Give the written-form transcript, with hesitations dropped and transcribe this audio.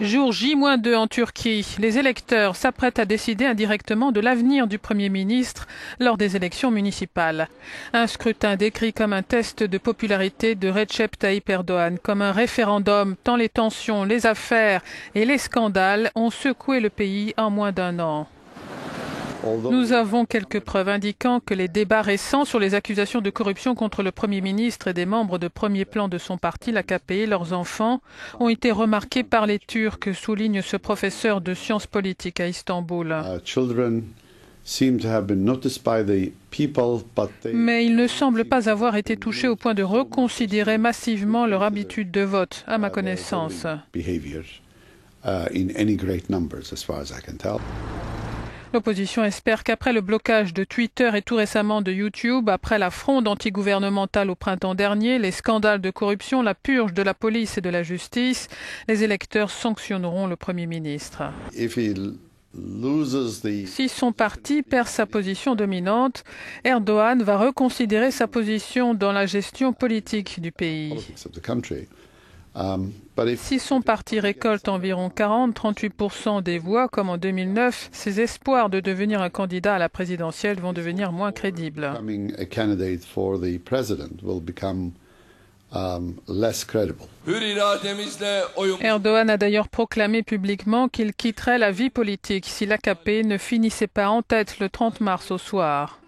Jour J-2 en Turquie, les électeurs s'apprêtent à décider indirectement de l'avenir du Premier ministre lors des élections municipales. Un scrutin décrit comme un test de popularité de Recep Tayyip Erdogan, comme un référendum, tant les tensions, les affaires et les scandales ont secoué le pays en moins d'un an. Nous avons quelques preuves indiquant que les débats récents sur les accusations de corruption contre le Premier ministre et des membres de premier plan de son parti, l'AKP, et leurs enfants, ont été remarqués par les Turcs, souligne ce professeur de sciences politiques à Istanbul. Mais ils ne semblent pas avoir été touchés au point de reconsidérer massivement leur habitude de vote, à ma connaissance. L'opposition espère qu'après le blocage de Twitter et tout récemment de YouTube, après la fronde antigouvernementale au printemps dernier, les scandales de corruption, la purge de la police et de la justice, les électeurs sanctionneront le Premier ministre. Si son parti perd sa position dominante, Erdogan va reconsidérer sa position dans la gestion politique du pays. Si son parti récolte environ 40-38% des voix, comme en 2009, ses espoirs de devenir un candidat à la présidentielle vont devenir moins crédibles. Erdogan a d'ailleurs proclamé publiquement qu'il quitterait la vie politique si l'AKP ne finissait pas en tête le 30 mars au soir.